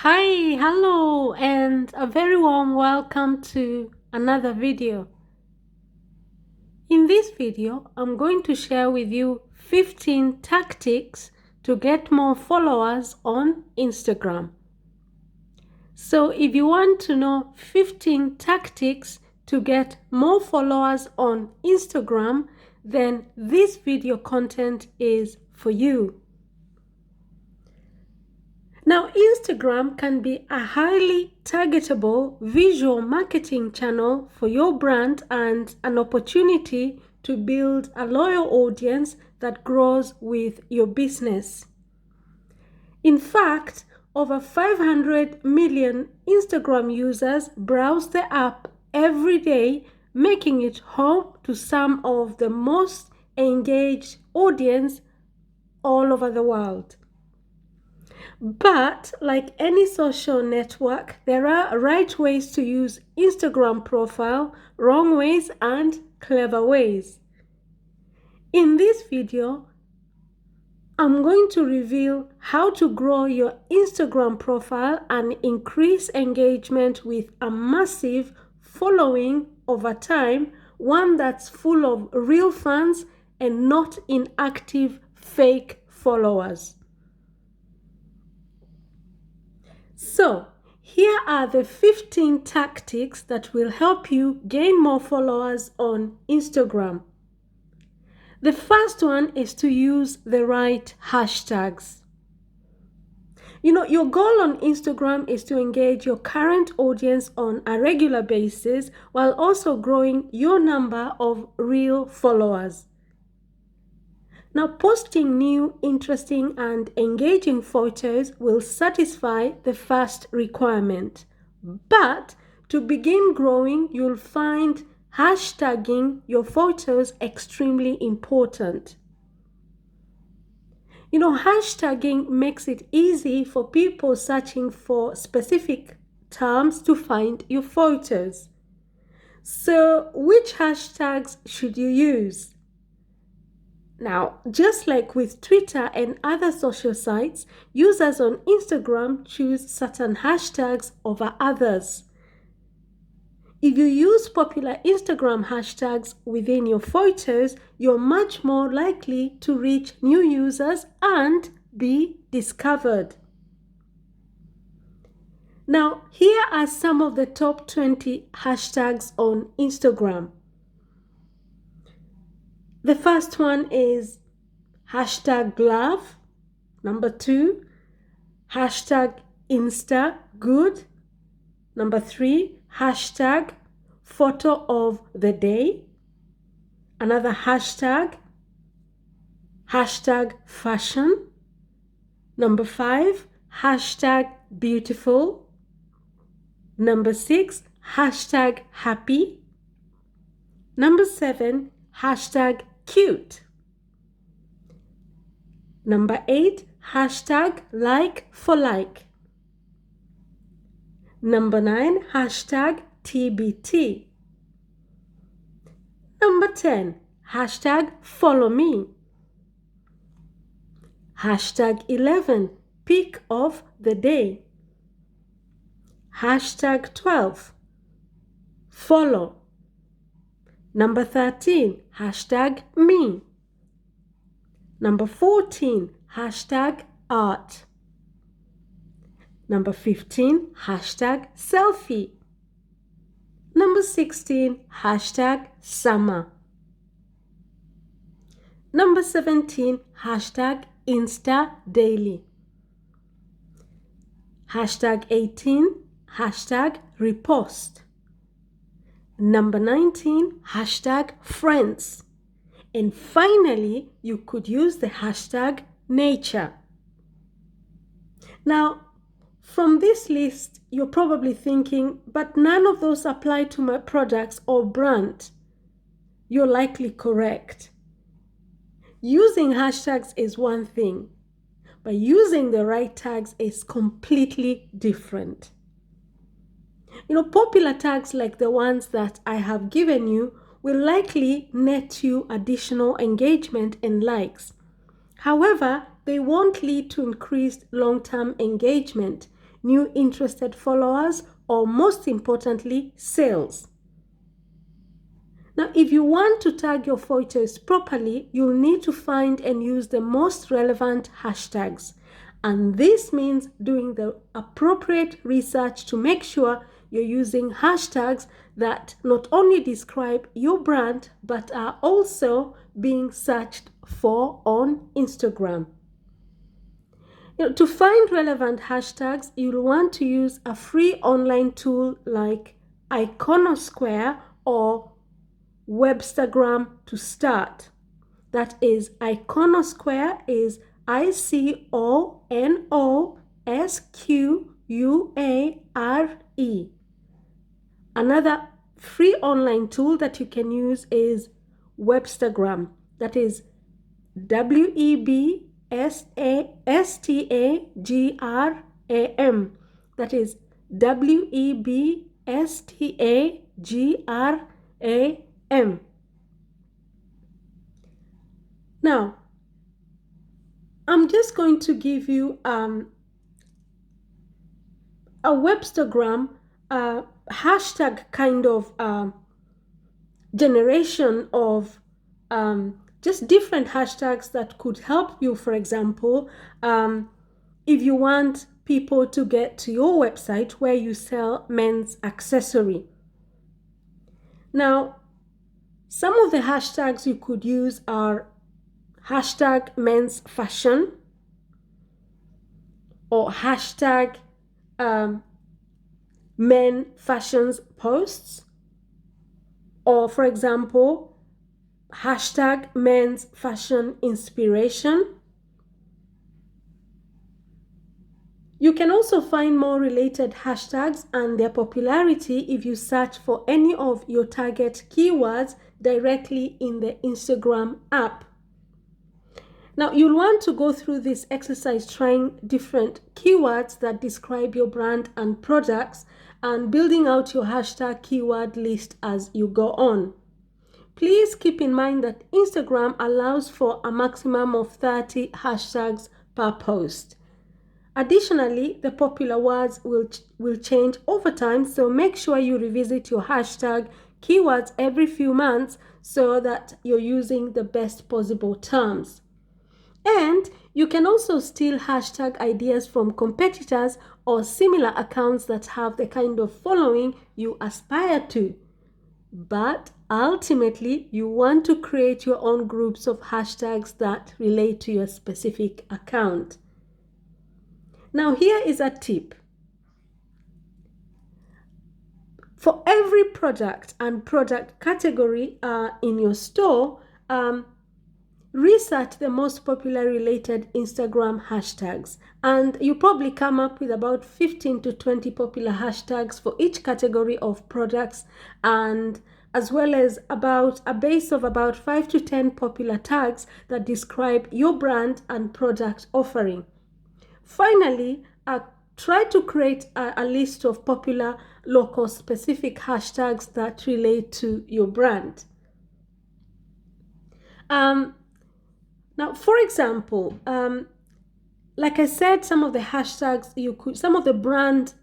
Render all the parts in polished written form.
Hi, hello, and a very warm welcome to another video. In this video, I'm going to share with you 15 tactics to get more followers on Instagram. So if you want to know 15 tactics to get more followers on Instagram, then this video content is for you. Now, Instagram can be a highly targetable visual marketing channel for your brand and an opportunity to build a loyal audience that grows with your business. In fact, over 500 million Instagram users browse the app every day, making it home to some of the most engaged audience all over the world. But like any social network, there are right ways to use Instagram profile, wrong ways, and clever ways. In this video, I'm going to reveal how to grow your Instagram profile and increase engagement with a massive following over time, one that's full of real fans and not inactive fake followers. So, here are the 15 tactics that will help you gain more followers on Instagram. The first one is to use the right hashtags. Your goal on Instagram is to engage your current audience on a regular basis while also growing your number of real followers. Now, posting new, interesting, and engaging photos will satisfy the first requirement. But to begin growing, you'll find hashtagging your photos extremely important. Hashtagging makes it easy for people searching for specific terms to find your photos. So, which hashtags should you use? Now, just like with Twitter and other social sites, users on Instagram choose certain hashtags over others. If you use popular Instagram hashtags within your photos, you're much more likely to reach new users and be discovered. Now, here are some of the top 20 hashtags on Instagram. The first one is hashtag love. Number 2, hashtag Insta good. Number 3, hashtag photo of the day. Another hashtag, hashtag fashion. Number 5, hashtag beautiful. Number 6, hashtag happy. Number 7, hashtag cute. Number 8, hashtag like for like. Number 9, hashtag TBT. Number 10, hashtag follow me. Hashtag 11, pick of the day. Hashtag 12, follow. Number 13, hashtag me. Number 14, hashtag art. Number 15, hashtag selfie. Number 16, hashtag summer. Number 17, hashtag Insta daily. Hashtag 18, hashtag repost. Number 19, hashtag friends. And finally, you could use the hashtag nature. Now, from this list, you're probably thinking, but none of those apply to my products or brand. You're likely correct. Using hashtags is one thing, but using the right tags is completely different. Popular tags like the ones that I have given you will likely net you additional engagement and likes. However, they won't lead to increased long-term engagement. new interested followers, or most importantly, sales. Now, if you want to tag your photos properly, you'll need to find and use the most relevant hashtags. And this means doing the appropriate research to make sure you're using hashtags that not only describe your brand, but are also being searched for on Instagram. To find relevant hashtags, you'll want to use a free online tool like Iconosquare or Webstagram to start. That is, Iconosquare is Iconosquare. Another free online tool that you can use is Webstagram. That is Webstagram. That is Webstagram. Now, I'm just going to give you a Webstagram hashtag kind of generation of just different hashtags that could help you. For example, if you want people to get to your website where you sell men's accessory. Now, some of the hashtags you could use are hashtag men's fashion or hashtag men fashions posts, or for example, hashtag men's fashion inspiration. You can also find more related hashtags and their popularity if you search for any of your target keywords directly in the Instagram app. Now, you'll want to go through this exercise trying different keywords that describe your brand and products and building out your hashtag keyword list as you go on. Please keep in mind that Instagram allows for a maximum of 30 hashtags per post. Additionally, the popular words will change over time, so make sure you revisit your hashtag keywords every few months so that you're using the best possible terms. And you can also steal hashtag ideas from competitors or similar accounts that have the kind of following you aspire to. But ultimately, you want to create your own groups of hashtags that relate to your specific account. Now, here is a tip. For every product and product category in your store, research the most popular related Instagram hashtags, and you probably come up with about 15 to 20 popular hashtags for each category of products, and as well as about a base of about 5 to 10 popular tags that describe your brand and product offering. Finally, try to create a list of popular local specific hashtags that relate to your brand. Now, for example, like I said, some of the hashtags some of the brand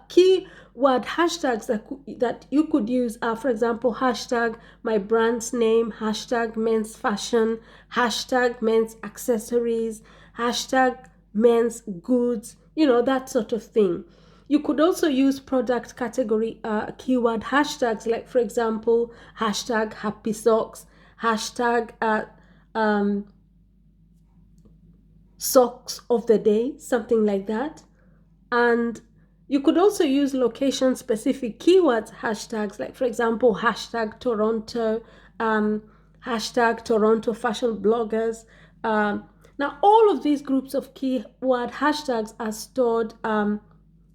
keyword hashtags that you could use are, for example, hashtag my brand's name, hashtag men's fashion, hashtag men's accessories, hashtag men's goods, that sort of thing. You could also use product category keyword hashtags, like, for example, hashtag happy socks, hashtag socks of the day, something like that. And you could also use location specific keywords hashtags, like, for example, hashtag Toronto, hashtag Toronto fashion bloggers. Now, all of these groups of keyword hashtags are stored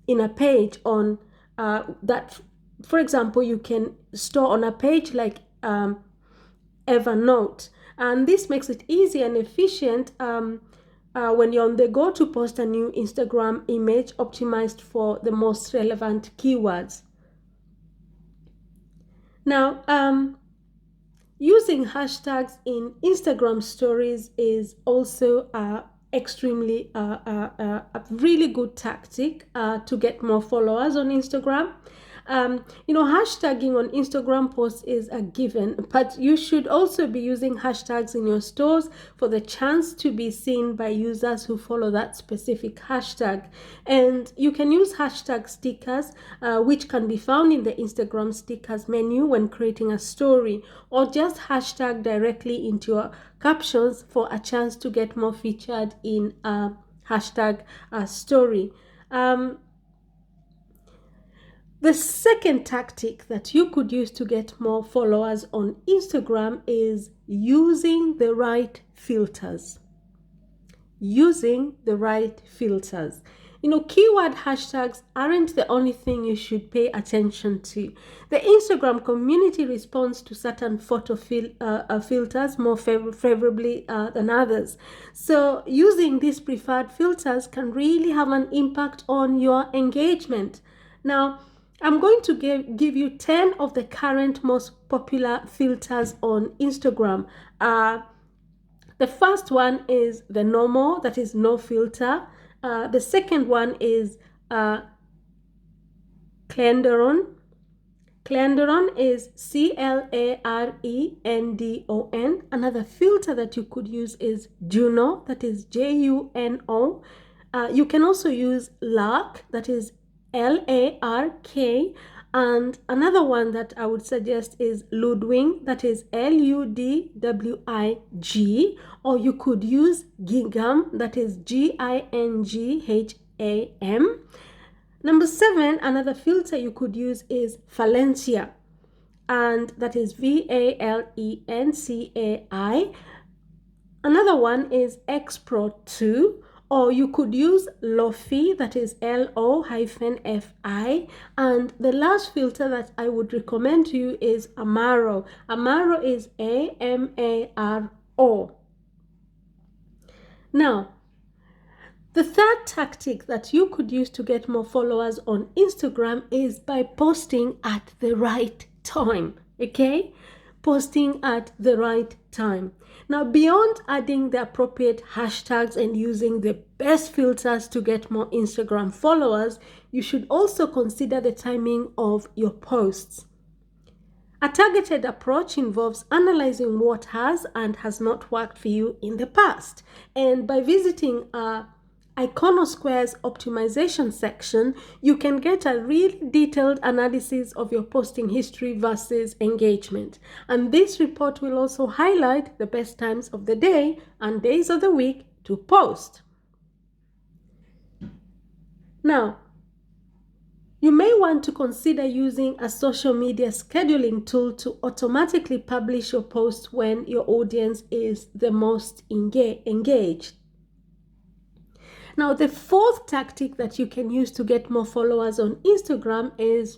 in a page on that, for example, you can store on a page like Evernote, and this makes it easy and efficient when you're on the go to post a new Instagram image optimized for the most relevant keywords. Now, using hashtags in Instagram stories is also extremely a really good tactic to get more followers on Instagram. Hashtagging on Instagram posts is a given, but you should also be using hashtags in your stores for the chance to be seen by users who follow that specific hashtag. And you can use hashtag stickers, which can be found in the Instagram stickers menu when creating a story, or just hashtag directly into your captions for a chance to get more featured in a hashtag story. The second tactic that you could use to get more followers on Instagram is using the right filters. Using the right filters. Keyword hashtags aren't the only thing you should pay attention to. The Instagram community responds to certain photo filters more favorably than others. So using these preferred filters can really have an impact on your engagement. Now, I'm going to give you 10 of the current most popular filters on Instagram. The first one is the normal, that is no filter. The second one is Clandron. Clandron is Clandon. Another filter that you could use is Juno, that is Juno. You can also use Lark, that is Lark. And another one that I would suggest is Ludwig, that is Ludwig, or you could use Gingam, that is Gingham. Number 7, another filter you could use is Valencia, and that is Valencai. Another one is Xpro 2, or you could use Lofi, that is Lo-Fi. And the last filter that I would recommend to you is Amaro. Amaro is Amaro. Now, the third tactic that you could use to get more followers on Instagram is by posting at the right time, okay? Posting at the right time. Now, beyond adding the appropriate hashtags and using the best filters to get more Instagram followers, you should also consider the timing of your posts. A targeted approach involves analyzing what has and has not worked for you in the past. And by visiting Iconosquare's optimization section, you can get a really detailed analysis of your posting history versus engagement. And this report will also highlight the best times of the day and days of the week to post. Now, you may want to consider using a social media scheduling tool to automatically publish your posts when your audience is the most engaged. Now, the fourth tactic that you can use to get more followers on Instagram is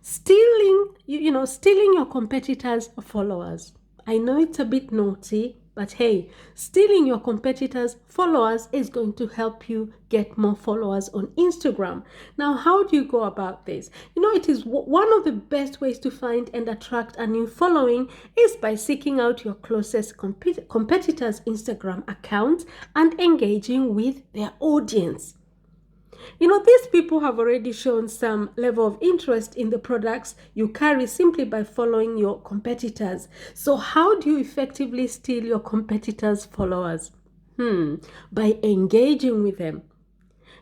stealing your competitors' followers. I know it's a bit naughty, but hey, stealing your competitors' followers is going to help you get more followers on Instagram. Now, how do you go about this? It is one of the best ways to find and attract a new following is by seeking out your closest competitors' Instagram accounts and engaging with their audience. These people have already shown some level of interest in the products you carry simply by following your competitors. So how do you effectively steal your competitors' followers? By engaging with them.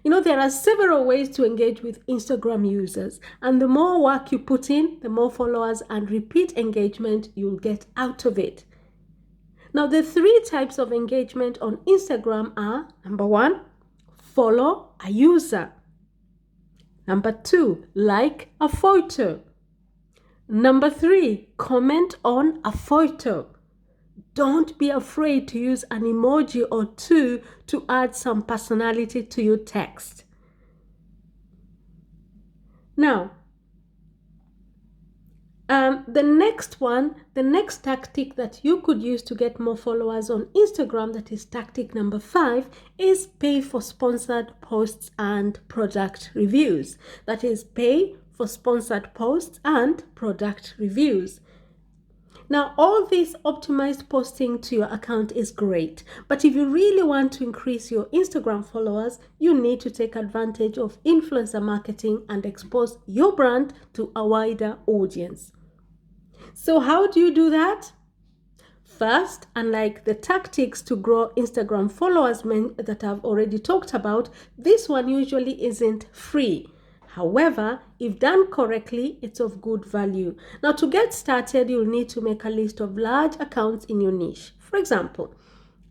There are several ways to engage with Instagram users, and the more work you put in, the more followers and repeat engagement you'll get out of it. Now, the 3 types of engagement on Instagram are, number 1, follow a user. Number 2, like a photo. Number 3, comment on a photo. Don't be afraid to use an emoji or 2 to add some personality to your text. Now, the next tactic that you could use to get more followers on Instagram, that is tactic number 5, is pay for sponsored posts and product reviews. That is pay for sponsored posts and product reviews. Now, all this optimized posting to your account is great, but if you really want to increase your Instagram followers, you need to take advantage of influencer marketing and expose your brand to a wider audience. So how do you do that? First, unlike the tactics to grow Instagram followers that I've already talked about, this one usually isn't free. However, if done correctly, it's of good value. Now, to get started, you'll need to make a list of large accounts in your niche. For example,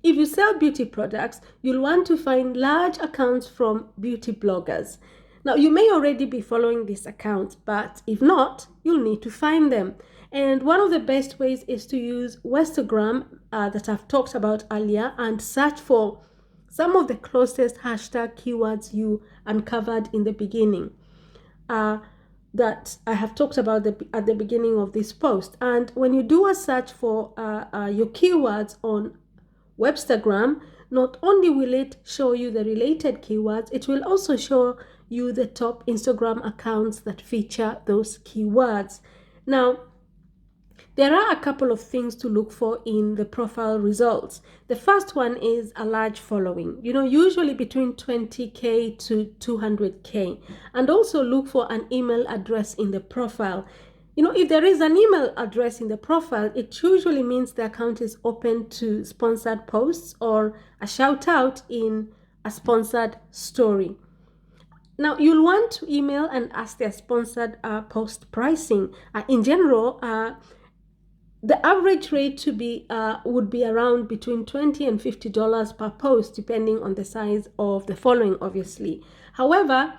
if you sell beauty products, you'll want to find large accounts from beauty bloggers. Now, you may already be following these accounts, but if not, you'll need to find them. And one of the best ways is to use Westagram that I've talked about earlier and search for some of the closest hashtag keywords you uncovered in the beginning that I have talked about at the beginning of this post. And when you do a search for your keywords on Webstagram, not only will it show you the related keywords, it will also show you the top Instagram accounts that feature those keywords. Now, there are a couple of things to look for in the profile results. The first one is a large following, usually between 20K to 200K. And also look for an email address in the profile. If there is an email address in the profile, it usually means the account is open to sponsored posts or a shout out in a sponsored story. Now, you'll want to email and ask their sponsored post pricing. In general, the average rate to be would be around between $20 and $50 per post, depending on the size of the following, obviously. However,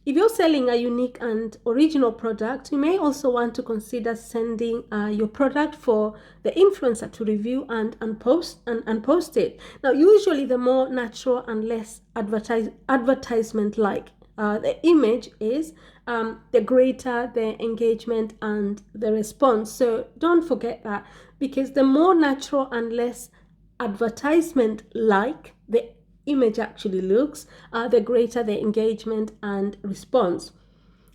if you're selling a unique and original product, you may also want to consider sending your product for the influencer to review and post it. Now, usually the more natural and less advertisement-like the image is, the greater the engagement and the response. So don't forget that, because the more natural and less advertisement-like the image actually looks, the greater the engagement and response.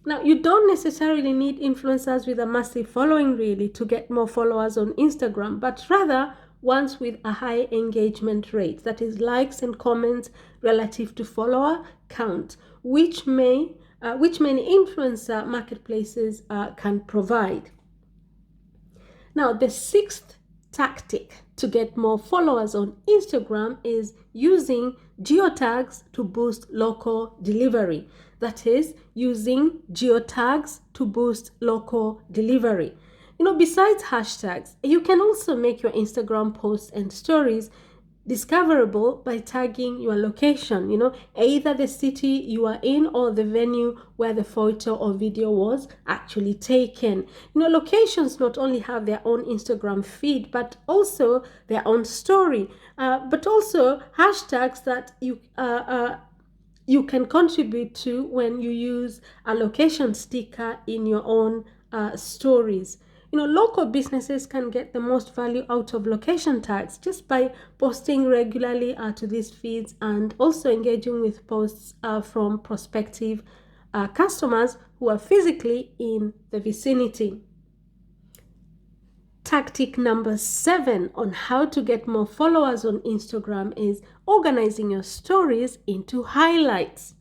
Now, you don't necessarily need influencers with a massive following really to get more followers on Instagram, but rather ones with a high engagement rate, that is likes and comments relative to follower count, which many influencer marketplaces can provide. Now, the sixth tactic to get more followers on Instagram is using geotags to boost local delivery. That is, using geotags to boost local delivery. Besides hashtags, you can also make your Instagram posts and stories discoverable by tagging your location, either the city you are in or the venue where the photo or video was actually taken. Locations not only have their own Instagram feed, but also their own story, but also hashtags that you can contribute to when you use a location sticker in your own stories. Local businesses can get the most value out of location tags just by posting regularly to these feeds and also engaging with posts from prospective customers who are physically in the vicinity. Tactic number 7 on how to get more followers on Instagram is organizing your stories into highlights.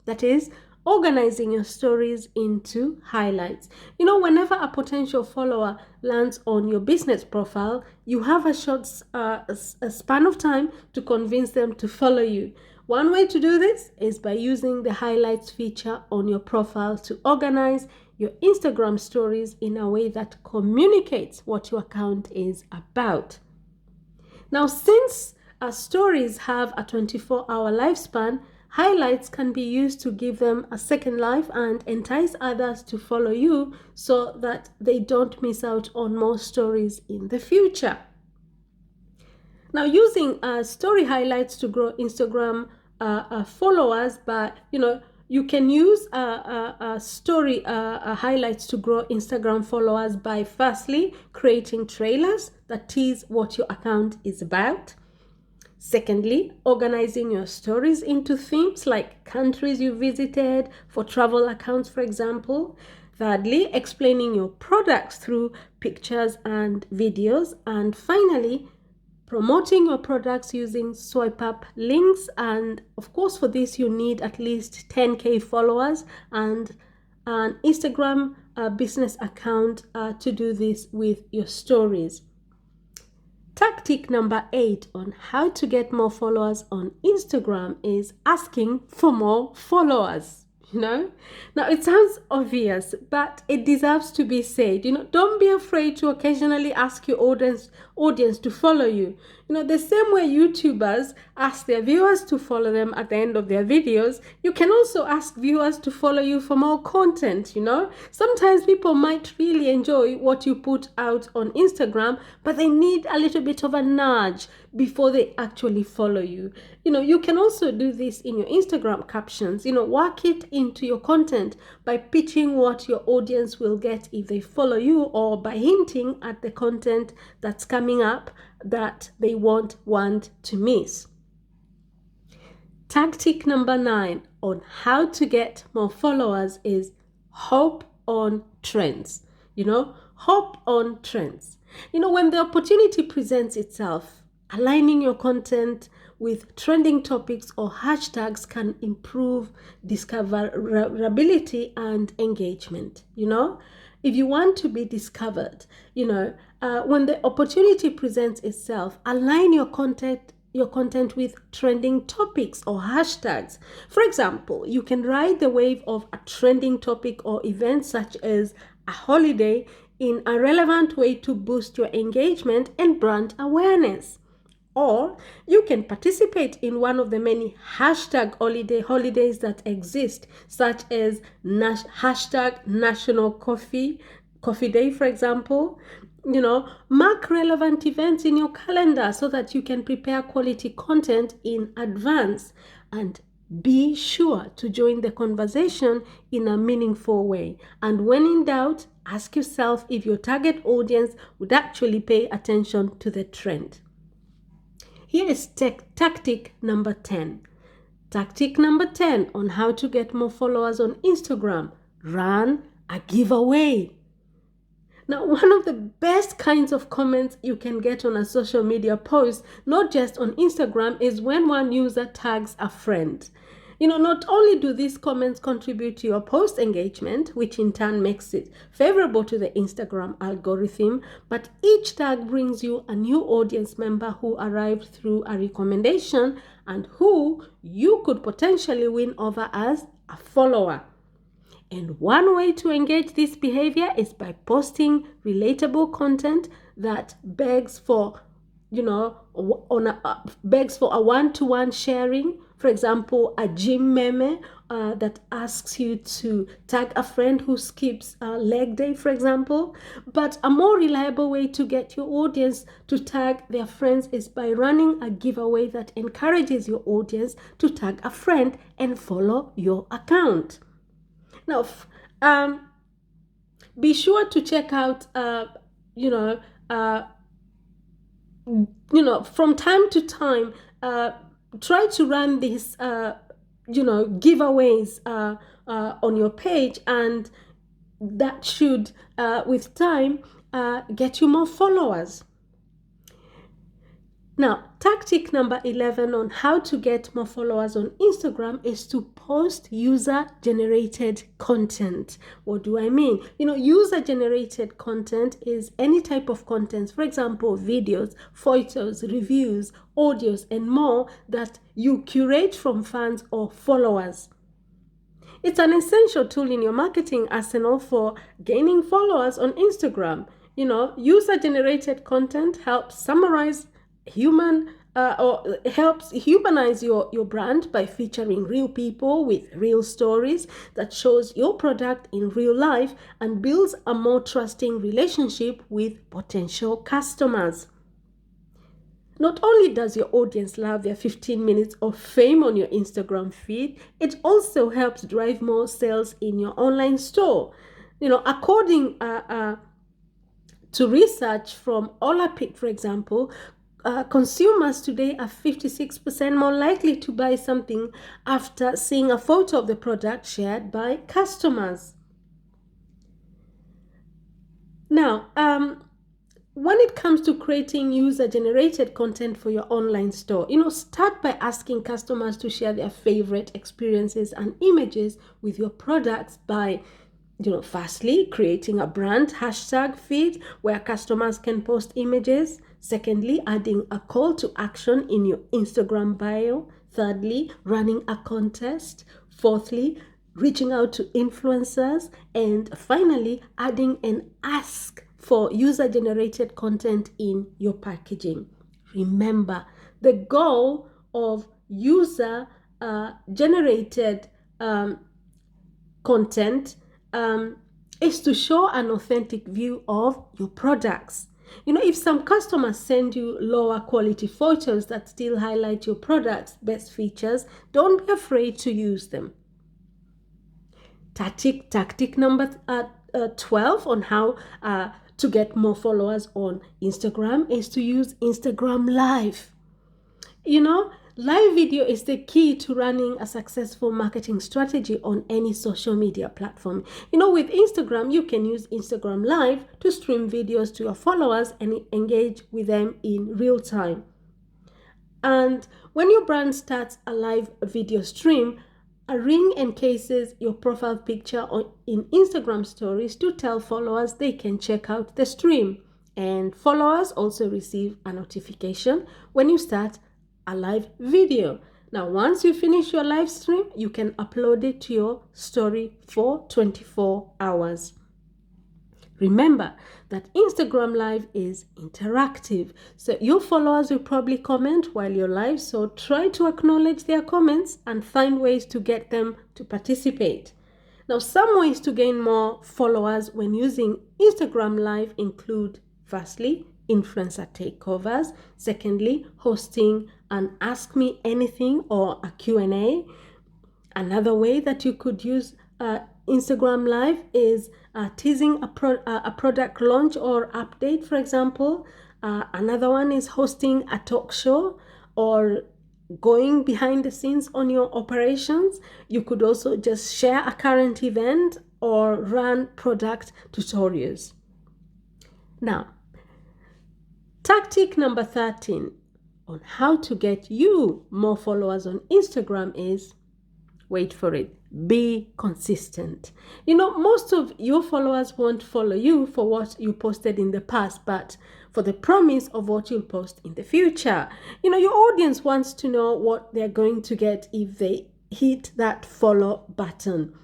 That is, organizing your stories into highlights. Whenever a potential follower lands on your business profile, you have a short span of time to convince them to follow you. One way to do this is by using the highlights feature on your profile to organize your Instagram stories in a way that communicates what your account is about. Now, since stories have a 24-hour lifespan, highlights can be used to give them a second life and entice others to follow you so that they don't miss out on more stories in the future. Now, using story highlights to grow Instagram followers, but you can use story highlights to grow Instagram followers by firstly creating trailers that tease what your account is about. Secondly, organizing your stories into themes like countries you visited for travel accounts, for example. Thirdly, explaining your products through pictures and videos. And finally, promoting your products using swipe up links. And of course, for this, you need at least 10K followers and an Instagram business account to do this with your stories. Tactic number 8 on how to get more followers on Instagram is asking for more followers. Now it sounds obvious, but it deserves to be said. Don't be afraid to occasionally ask your audience to follow you. The same way YouTubers ask their viewers to follow them at the end of their videos, you can also ask viewers to follow you for more content. Sometimes people might really enjoy what you put out on Instagram, but they need a little bit of a nudge before they actually follow you. You can also do this in your Instagram captions. Work it into your content by pitching what your audience will get if they follow you, or by hinting at the content that's coming up that they won't want to miss. Tactic number 9 on how to get more followers is hop on trends. Hop on trends. When the opportunity presents itself, aligning your content with trending topics or hashtags can improve discoverability and engagement. If you want to be discovered, when the opportunity presents itself, align your content with trending topics or hashtags. For example, you can ride the wave of a trending topic or event such as a holiday in a relevant way to boost your engagement and brand awareness. Or you can participate in one of the many hashtag holidays that exist, such as hashtag National Coffee Day, for example. Mark relevant events in your calendar so that you can prepare quality content in advance, and be sure to join the conversation in a meaningful way. And when in doubt, ask yourself if your target audience would actually pay attention to the trend. Here is tactic number 10. Tactic number 10 on how to get more followers on Instagram. Run a giveaway. Now, one of the best kinds of comments you can get on a social media post, not just on Instagram, is when one user tags a friend. Not only do these comments contribute to your post engagement, which in turn makes it favorable to the Instagram algorithm, but each tag brings you a new audience member who arrived through a recommendation and who you could potentially win over as a follower. And one way to engage this behavior is by posting relatable content that begs for a one-to-one sharing. For example, a gym meme that asks you to tag a friend who skips leg day, for example. But a more reliable way to get your audience to tag their friends is by running a giveaway that encourages your audience to tag a friend and follow your account. Now, be sure to check out, from time to time, try to run these, giveaways on your page, and that should, with time, get you more followers. Now, tactic number 11 on how to get more followers on Instagram is to post user-generated content. What do I mean? User-generated content is any type of content, for example, videos, photos, reviews, audios, and more that you curate from fans or followers. It's an essential tool in your marketing arsenal for gaining followers on Instagram. User-generated content helps summarize helps humanize your brand by featuring real people with real stories that shows your product in real life and builds a more trusting relationship with potential customers. Not only does your audience love their 15 minutes of fame on your Instagram feed, it also helps drive more sales in your online store. According to research from Olaplex, for example, consumers today are 56% more likely to buy something after seeing a photo of the product shared by customers. Now, when it comes to creating user-generated content for your online store, start by asking customers to share their favorite experiences and images with your products by, firstly, creating a brand hashtag feed where customers can post images. Secondly, adding a call to action in your Instagram bio. Thirdly, running a contest. Fourthly, reaching out to influencers. And finally, adding an ask for user-generated content in your packaging. Remember, the goal of user-generated content is to show an authentic view of your products. If some customers send you lower quality photos that still highlight your product's best features, don't be afraid to use them. Tactic number 12 on how to get more followers on Instagram is to use Instagram Live. Live video is the key to running a successful marketing strategy on any social media platform. With Instagram, you can use Instagram Live to stream videos to your followers and engage with them in real time. And when your brand starts a live video stream, a ring encases your profile picture in Instagram stories to tell followers they can check out the stream. And followers also receive a notification when you start a live video. Now, once you finish your live stream, you can upload it to your story for 24 hours. Remember that Instagram Live is interactive, so your followers will probably comment while you're live, so try to acknowledge their comments and find ways to get them to participate. Now, some ways to gain more followers when using Instagram Live include, firstly, influencer takeovers. Secondly, hosting an Ask Me Anything or a Q&A. Another way that you could use Instagram Live is teasing a product launch or update, for example. Another one is hosting a talk show or going behind the scenes on your operations. You could also just share a current event or run product tutorials. Now, tactic number 13 on how to get you more followers on Instagram is, wait for it, be consistent. Most of your followers won't follow you for what you posted in the past, but for the promise of what you'll post in the future. Your audience wants to know what they're going to get if they hit that follow button.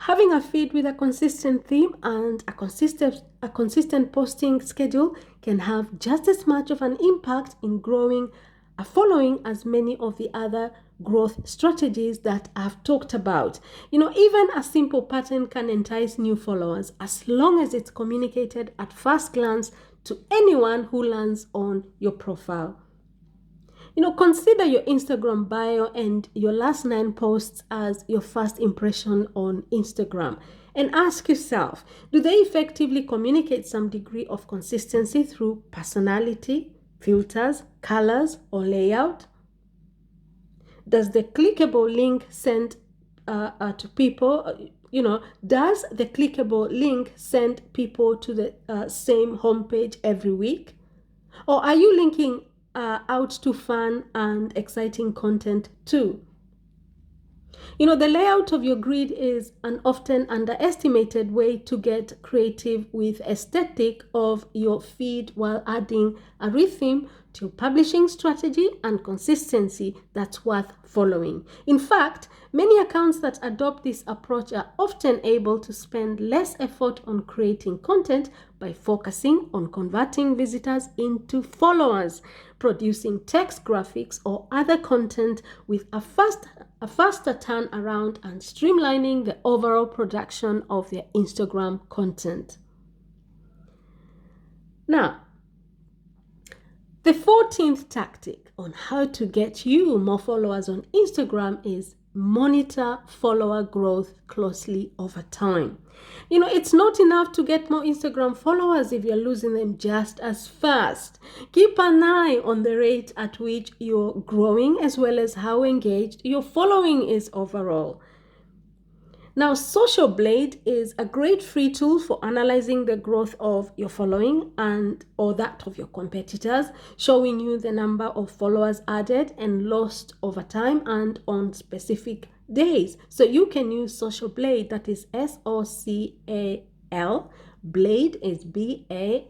Having a feed with a consistent theme and a consistent posting schedule can have just as much of an impact in growing a following as many of the other growth strategies that I've talked about. Even a simple pattern can entice new followers as long as it's communicated at first glance to anyone who lands on your profile. Consider your Instagram bio and your last 9 posts as your first impression on Instagram. And ask yourself, do they effectively communicate some degree of consistency through personality, filters, colors, or layout? Does the clickable link send to people, does the clickable link send people to the same homepage every week? Or are you linking out to fun and exciting content too? The layout of your grid is an often underestimated way to get creative with aesthetic of your feed while adding a rhythm to your publishing strategy and consistency that's worth following. In fact, many accounts that adopt this approach are often able to spend less effort on creating content by focusing on converting visitors into followers, producing text, graphics, or other content with a faster turnaround, and streamlining the overall production of their Instagram content. Now, the 14th tactic on how to get you more followers on Instagram is monitor follower growth closely over time. It's not enough to get more Instagram followers if you're losing them just as fast. Keep an eye on the rate at which you're growing as well as how engaged your following is overall. Now, Social Blade is a great free tool for analyzing the growth of your following and or that of your competitors, showing you the number of followers added and lost over time and on specific days. So you can use Social Blade, that is SOCAL. Blade is BLADE.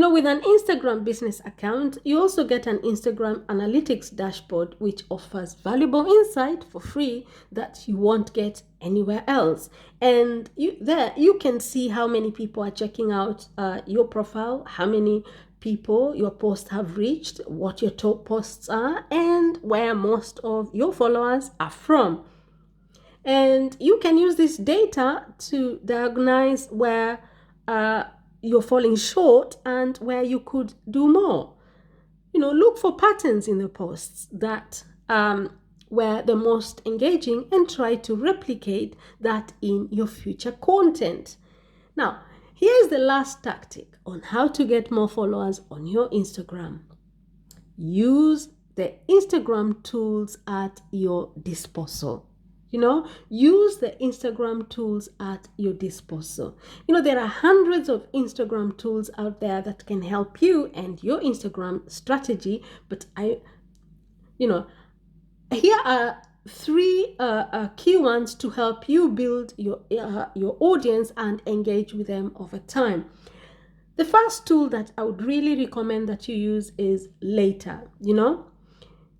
With an Instagram business account, you also get an Instagram analytics dashboard, which offers valuable insight for free that you won't get anywhere else. And you can see how many people are checking out your profile, how many people your posts have reached, what your top posts are, and where most of your followers are from. And you can use this data to diagnose where you're falling short and where you could do more. Look for patterns in the posts that were the most engaging and try to replicate that in your future content. Now, here's the last tactic on how to get more followers on your Instagram. Use the Instagram tools at your disposal. Use the Instagram tools at your disposal. There are hundreds of Instagram tools out there that can help you and your Instagram strategy, but here are three key ones to help you build your audience and engage with them over time. The first tool that I would really recommend that you use is Later.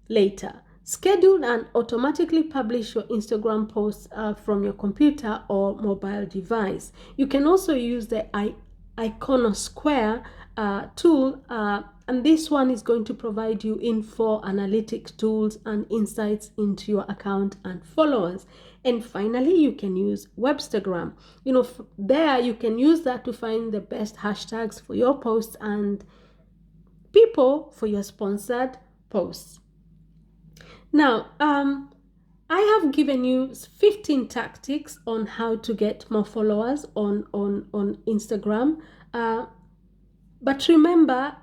Later. Schedule and automatically publish your Instagram posts from your computer or mobile device. You can also use the Iconosquare tool, and this one is going to provide you info, analytics tools, and insights into your account and followers. And finally, you can use Webstagram. There you can use that to find the best hashtags for your posts and people for your sponsored posts. Now, I have given you 15 tactics on how to get more followers on Instagram. But remember,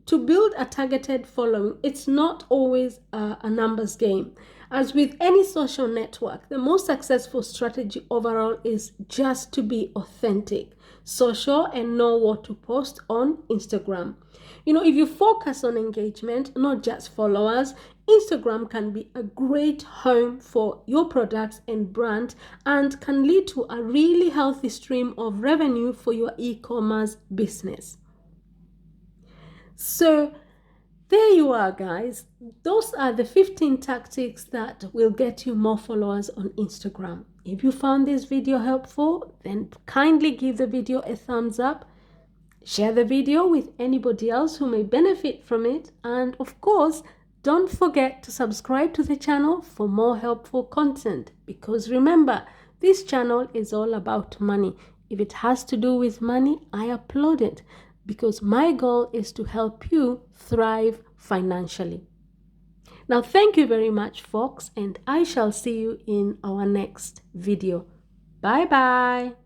to build a targeted following, it's not always a numbers game. As with any social network, the most successful strategy overall is just to be authentic, social, and know what to post on Instagram. If you focus on engagement, not just followers, Instagram can be a great home for your products and brand and can lead to a really healthy stream of revenue for your e-commerce business. So there you are, guys. Those are the 15 tactics that will get you more followers on Instagram. If you found this video helpful, then kindly give the video a thumbs up. Share the video with anybody else who may benefit from it. And of course, don't forget to subscribe to the channel for more helpful content. Because remember, this channel is all about money. If it has to do with money, I applaud it. Because my goal is to help you thrive financially. Now, thank you very much, folks, and I shall see you in our next video. Bye-bye.